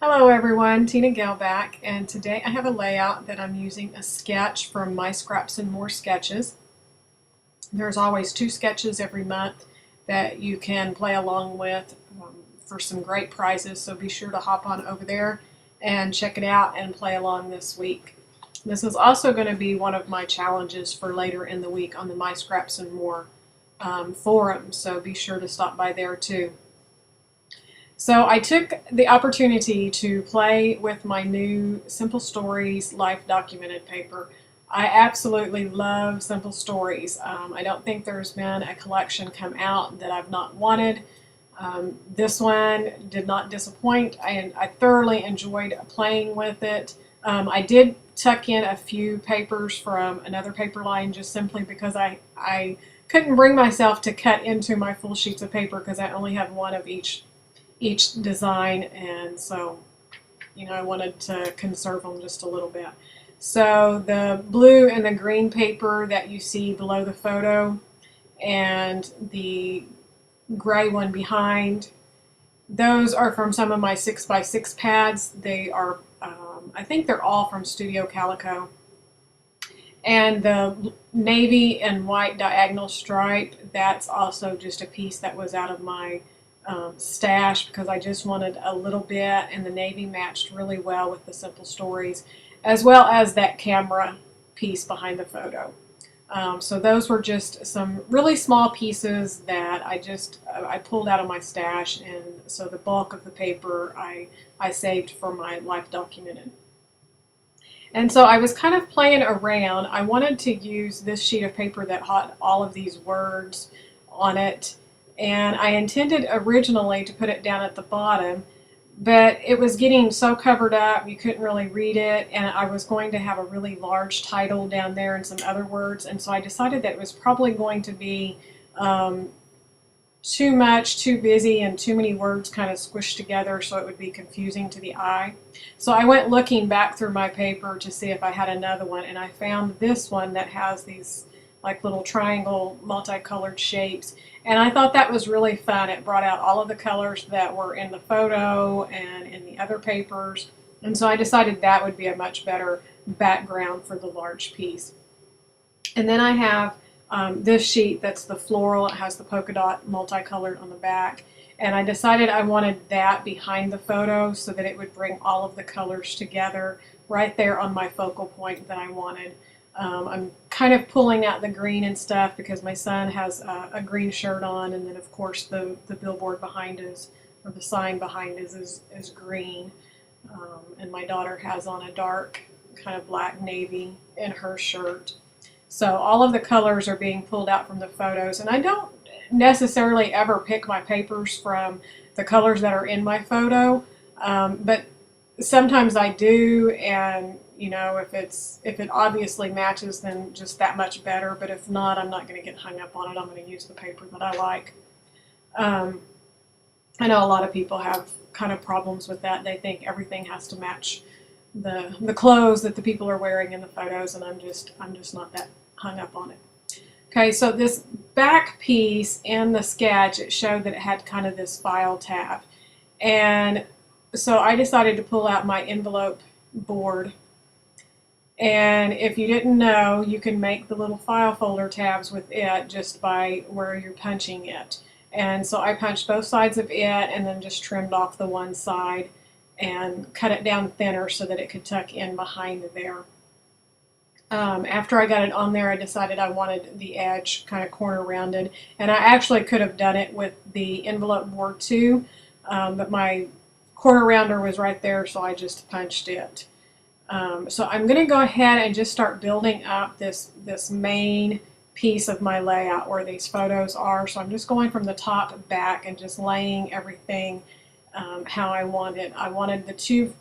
Hello everyone, TinaGale back, and today I have a layout that I'm using a sketch from My Scraps and More Sketches. There's always 2 sketches every month that you can play along with for some great prizes, so be sure to hop on over there and check it out and play along this week. This is also going to be one of my challenges for later in the week on the My Scraps and More forum, so be sure to stop by there too. So I took the opportunity to play with my new Simple Stories Life Documented paper. I absolutely love Simple Stories. I don't think there's been a collection come out that I've not wanted. This one did not disappoint, and I thoroughly enjoyed playing with it. I did tuck in a few papers from another paper line just simply because I couldn't bring myself to cut into my full sheets of paper because I only have one of each design, and so I wanted to conserve them just a little bit. So the blue and the green paper that you see below the photo and the gray one behind, those are from some of my 6x6 pads. They are I think they're all from Studio Calico. And the navy and white diagonal stripe, that's also just a piece that was out of my stash because I just wanted a little bit, and the navy matched really well with the Simple Stories, as well as that camera piece behind the photo. So those were just some really small pieces that I pulled out of my stash, and so the bulk of the paper I saved for my Life Documented. And so I was kind of playing around. I wanted to use this sheet of paper that had all of these words on it, and I intended originally to put it down at the bottom, but it was getting so covered up you couldn't really read it, and I was going to have a really large title down there and some other words, and so I decided that it was probably going to be too much, too busy, and too many words kind of squished together, so it would be confusing to the eye. So I went looking back through my paper to see if I had another one, and I found this one that has these like little triangle multicolored shapes, and I thought that was really fun. It brought out all of the colors that were in the photo and in the other papers, and so I decided that would be a much better background for the large piece. And then I have this sheet that's the floral. It has the polka dot multicolored on the back, and I decided I wanted that behind the photo so that it would bring all of the colors together right there on my focal point that I wanted. I'm kind of pulling out the green and stuff because my son has a green shirt on, and then of course the billboard behind us, or the sign behind us, is green, and my daughter has on a dark kind of black navy in her shirt. So all of the colors are being pulled out from the photos, and I don't necessarily ever pick my papers from the colors that are in my photo, but sometimes I do, and if it obviously matches, then just that much better, but if not, I'm not going to get hung up on it. I'm going to use the paper that I like. I know a lot of people have kind of problems with that. They think everything has to match the clothes that the people are wearing in the photos, and I'm just not that hung up on it. Okay, so this back piece in the sketch, it showed that it had kind of this file tab, and so I decided to pull out my envelope board, and if you didn't know, you can make the little file folder tabs with it just by where you're punching it. And so I punched both sides of it and then just trimmed off the one side and cut it down thinner so that it could tuck in behind there. After I got it on there, I decided I wanted the edge kind of corner rounded, and I actually could have done it with the envelope board too, but my corner rounder was right there, so I just punched it. So I'm going to go ahead and just start building up this main piece of my layout where these photos are. So I'm just going from the top back and just laying everything how I want it. I wanted the 2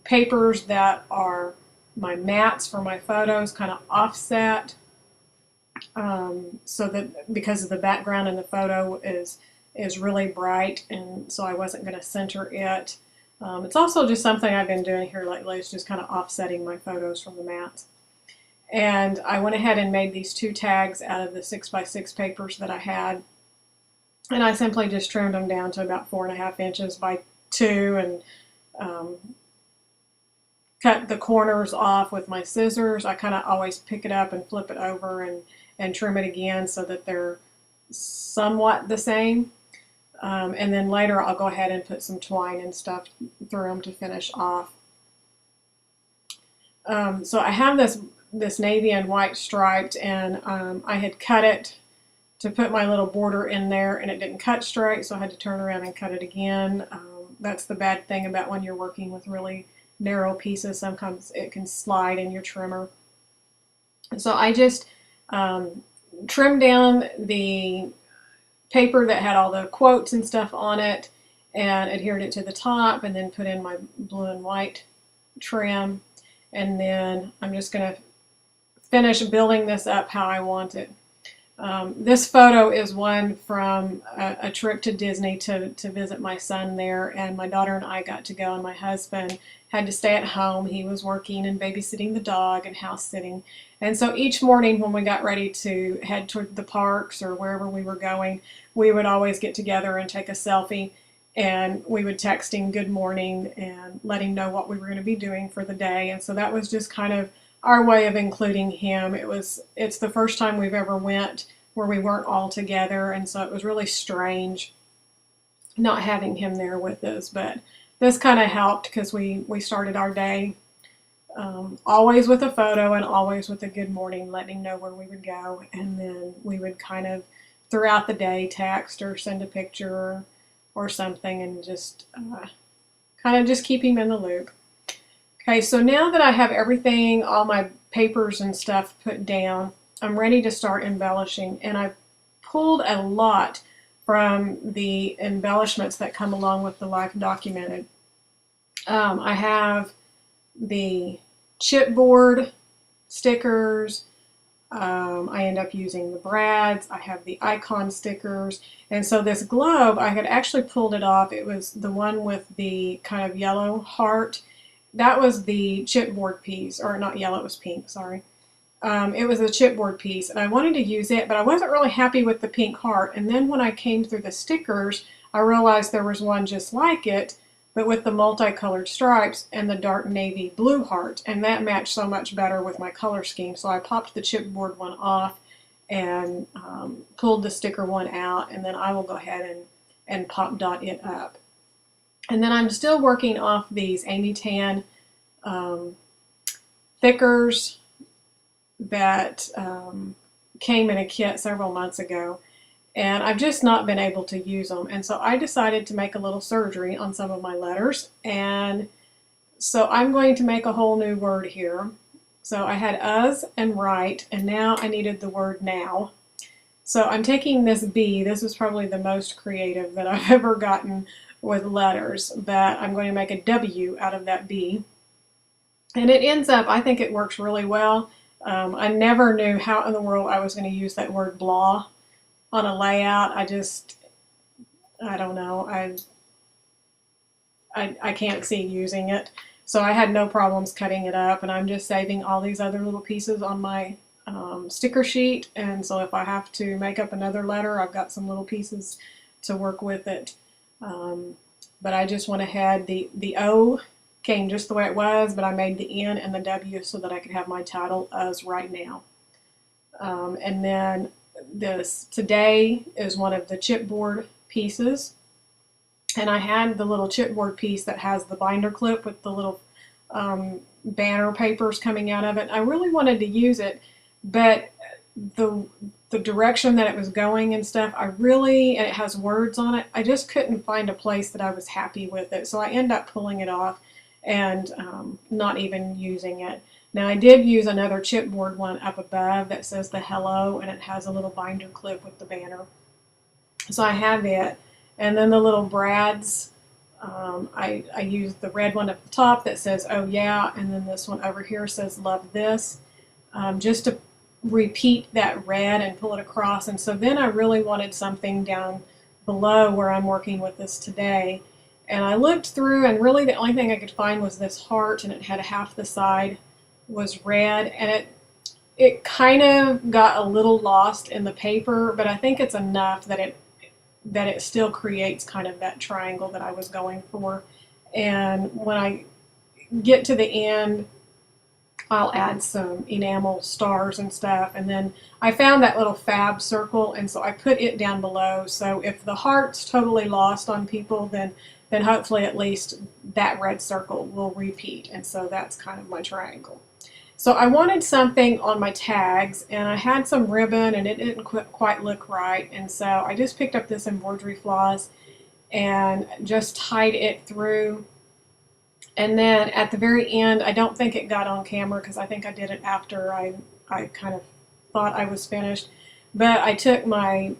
papers that are my mats for my photos kind of offset, so that because of the background in the photo is really bright, and so I wasn't going to center it. It's also just something I've been doing here lately, is just kind of offsetting my photos from the mats. And I went ahead and made these 2 tags out of the 6x6 papers that I had. And I simply just trimmed them down to about 4.5 inches by 2, and cut the corners off with my scissors. I kind of always pick it up and flip it over and trim it again so that they're somewhat the same. And then later I'll go ahead and put some twine and stuff through them to finish off. So I have this navy and white striped, and I had cut it to put my little border in there, and it didn't cut straight, so I had to turn around and cut it again. That's the bad thing about when you're working with really narrow pieces. Sometimes it can slide in your trimmer. So I just trimmed down the paper that had all the quotes and stuff on it and adhered it to the top, and then put in my blue and white trim. And then I'm just going to finish building this up how I want it. This photo is one from a trip to Disney to visit my son there, and my daughter and I got to go, and my husband had to stay at home. He was working and babysitting the dog and house sitting. And so each morning when we got ready to head toward the parks or wherever we were going, we would always get together and take a selfie, and we would text him good morning and let him know what we were going to be doing for the day. And so that was just kind of our way of including him. It's the first time we've ever went where we weren't all together, and so it was really strange not having him there with us. But this kind of helped because we started our day always with a photo and always with a good morning, letting him know where we would go, and then we would kind of throughout the day text or send a picture or something, and just kind of just keep him in the loop. Okay, so now that I have everything, all my papers and stuff put down, I'm ready to start embellishing. And I pulled a lot from the embellishments that come along with the Life Documented. I have the chipboard stickers. I end up using the brads. I have the icon stickers. And so this globe, I had actually pulled it off. It was the one with the kind of yellow heart. That was the chipboard piece, or not yellow, it was pink, sorry. It was a chipboard piece, and I wanted to use it, but I wasn't really happy with the pink heart. And then when I came through the stickers, I realized there was one just like it, but with the multicolored stripes and the dark navy blue heart, and that matched so much better with my color scheme. So I popped the chipboard one off and pulled the sticker one out, and then I will go ahead and pop dot it up. And then I'm still working off these Amy Tan thickers that came in a kit several months ago, and I've just not been able to use them. And so I decided to make a little surgery on some of my letters, and so I'm going to make a whole new word here. So I had us and right, and now I needed the word now. So I'm taking this B. This is probably the most creative that I've ever gotten with letters, but I'm going to make a W out of that B. And it ends up, I think it works really well. I never knew how in the world I was going to use that word blah on a layout. I don't know. I can't see using it. So I had no problems cutting it up, and I'm just saving all these other little pieces on my sticker sheet. And so if I have to make up another letter, I've got some little pieces to work with it. But I just went ahead, the O came just the way it was, but I made the N and the W so that I could have my title as right now. And then this today is one of the chipboard pieces, and I had the little chipboard piece that has the binder clip with the little banner papers coming out of it. I really wanted to use it, but the direction that it was going and stuff, and it has words on it, I just couldn't find a place that I was happy with it. So I ended up pulling it off and not even using it. Now I did use another chipboard one up above that says the hello, and it has a little binder clip with the banner. So I have it. And then the little brads, I used the red one at the top that says oh yeah, and then this one over here says love this, just to repeat that red and pull it across. And so then I really wanted something down below where I'm working with this today. And I looked through, and really the only thing I could find was this heart, and it had half the side was red, and it kind of got a little lost in the paper, but I think it's enough that that it still creates kind of that triangle that I was going for. And when I get to the end, I'll add some enamel stars and stuff. And then I found that little fab circle, and so I put it down below. So if the heart's totally lost on people, then hopefully at least that red circle will repeat. And so that's kind of my triangle. So I wanted something on my tags, and I had some ribbon and it didn't quite look right. And so I just picked up this embroidery floss and just tied it through. And then at the very end, I don't think it got on camera because I think I did it after I kind of thought I was finished. But I took my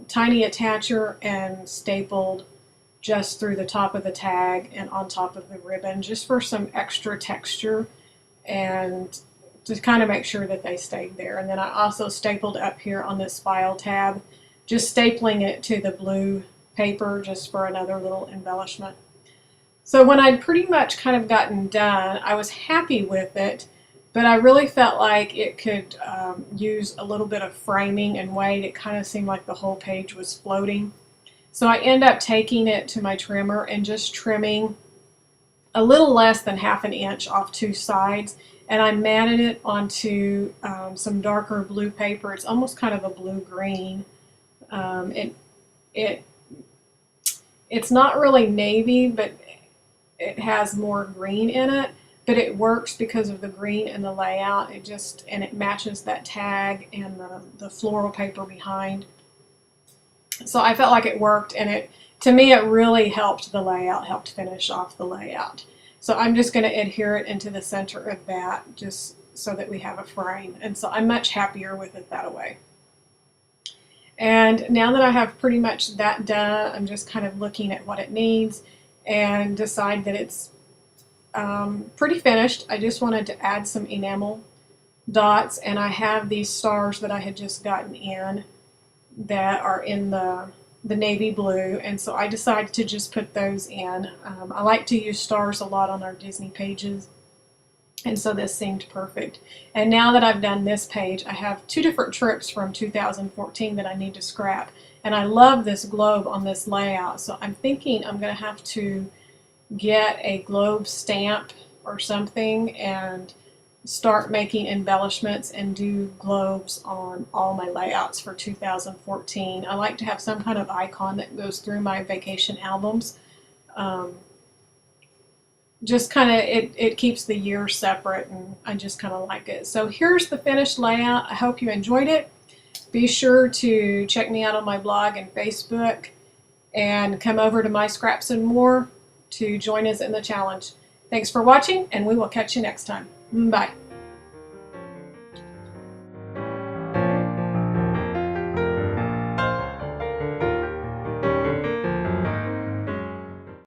tiny attacher and stapled just through the top of the tag and on top of the ribbon, just for some extra texture and to kind of make sure that they stayed there. And then I also stapled up here on this file tab, just stapling it to the blue paper just for another little embellishment. So when I'd pretty much kind of gotten done, I was happy with it, but I really felt like it could use a little bit of framing and weight. It kind of seemed like the whole page was floating. So I end up taking it to my trimmer and just trimming a little less than ½ an inch off two sides, and I matted it onto some darker blue paper. It's almost kind of a blue-green. It's not really navy, but it has more green in it, but it works because of the green and the layout. And it matches that tag and the floral paper behind. So I felt like it worked, and to me it really helped the layout, helped finish off the layout. So I'm just going to adhere it into the center of that just so that we have a frame. And so I'm much happier with it that way. And now that I have pretty much that done, I'm just kind of looking at what it needs and decide that it's pretty finished. I just wanted to add some enamel dots, and I have these stars that I had just gotten in that are in the navy blue, and so I decided to just put those in. I like to use stars a lot on our Disney pages, and so this seemed perfect. And now that I've done this page, I have two different trips from 2014 that I need to scrap. And I love this globe on this layout, so I'm thinking I'm going to have to get a globe stamp or something and start making embellishments and do globes on all my layouts for 2014. I like to have some kind of icon that goes through my vacation albums. Just kind of, it keeps the year separate, and I just kind of like it. So here's the finished layout. I hope you enjoyed it. Be sure to check me out on my blog and Facebook, and come over to My Scraps and More to join us in the challenge. Thanks for watching, and we will catch you next time. Bye.